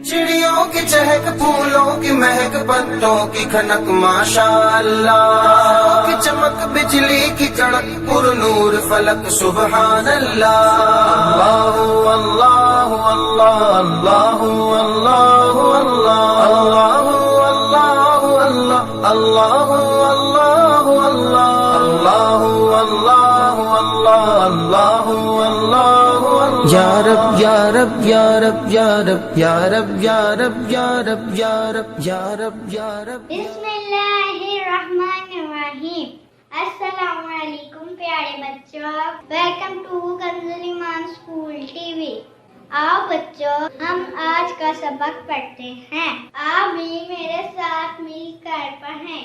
चिड़ियों की चहक, फूलों की महक, पत्तों की खनक, माशाअल्लाह की चमक, बिजली की कड़क, पुरनूर फलक, सुबहान अल्लाह। अल्लाह अल्लाह अल्लाह अल्लाह अल्लाह अल्लाह अल्लाह अल्लाह अल्लाह अल्लाह अल्लाह अल्लाह या रब या रब या रब या रब या रब या रब या रब या रब या रब या रब। बिस्मिल्लाहिर्रहमानिर्रहीम। अस्सलामुअलैकुम प्यारे बच्चों, welcome to Kanzul Iman school TV. आओ बच्चों, हम आज का सबक पढ़ते हैं। आप भी मेरे साथ मिलकर पढ़ें।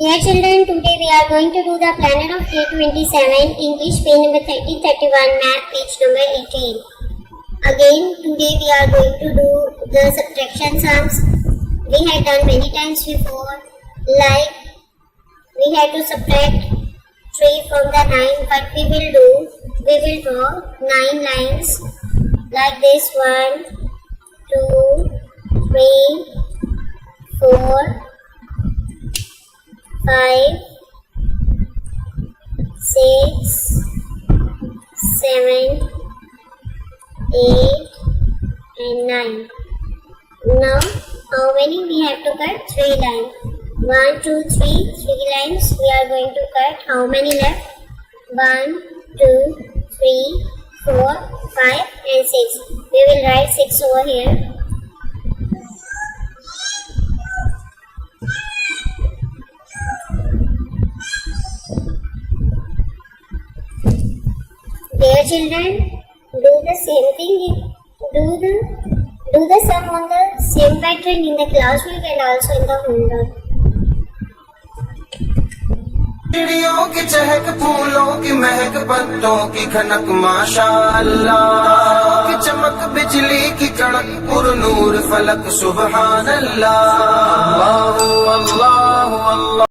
Dear children, today we are going to do the Planet of Day 27, English page number 3031, Math page number 18. Again, today we are going to do the subtraction sums. We had done many times before, like we had to subtract 3 from the 9. What we will do, we will draw 9 lines like this: 1, 2, 3, 4, 5, 6, 7, 8 and 9. Now how many we have to cut? 3 lines. 1, 2, 3 lines we are going to cut. How many left? 1, 2, 3, 4, 5 and 6. We will write 6 over here. Dear children, do the same thing. Do the sum on the same pattern in the classwork and also in the homework. चिड़ियों की चहक, फूलों की महक, पत्तों की खनक, माशाअल्लाह की चमक, बिजली की कड़क, पुरनूर फलक, सुबहान अल्लाह। अल्लाह अल्लाह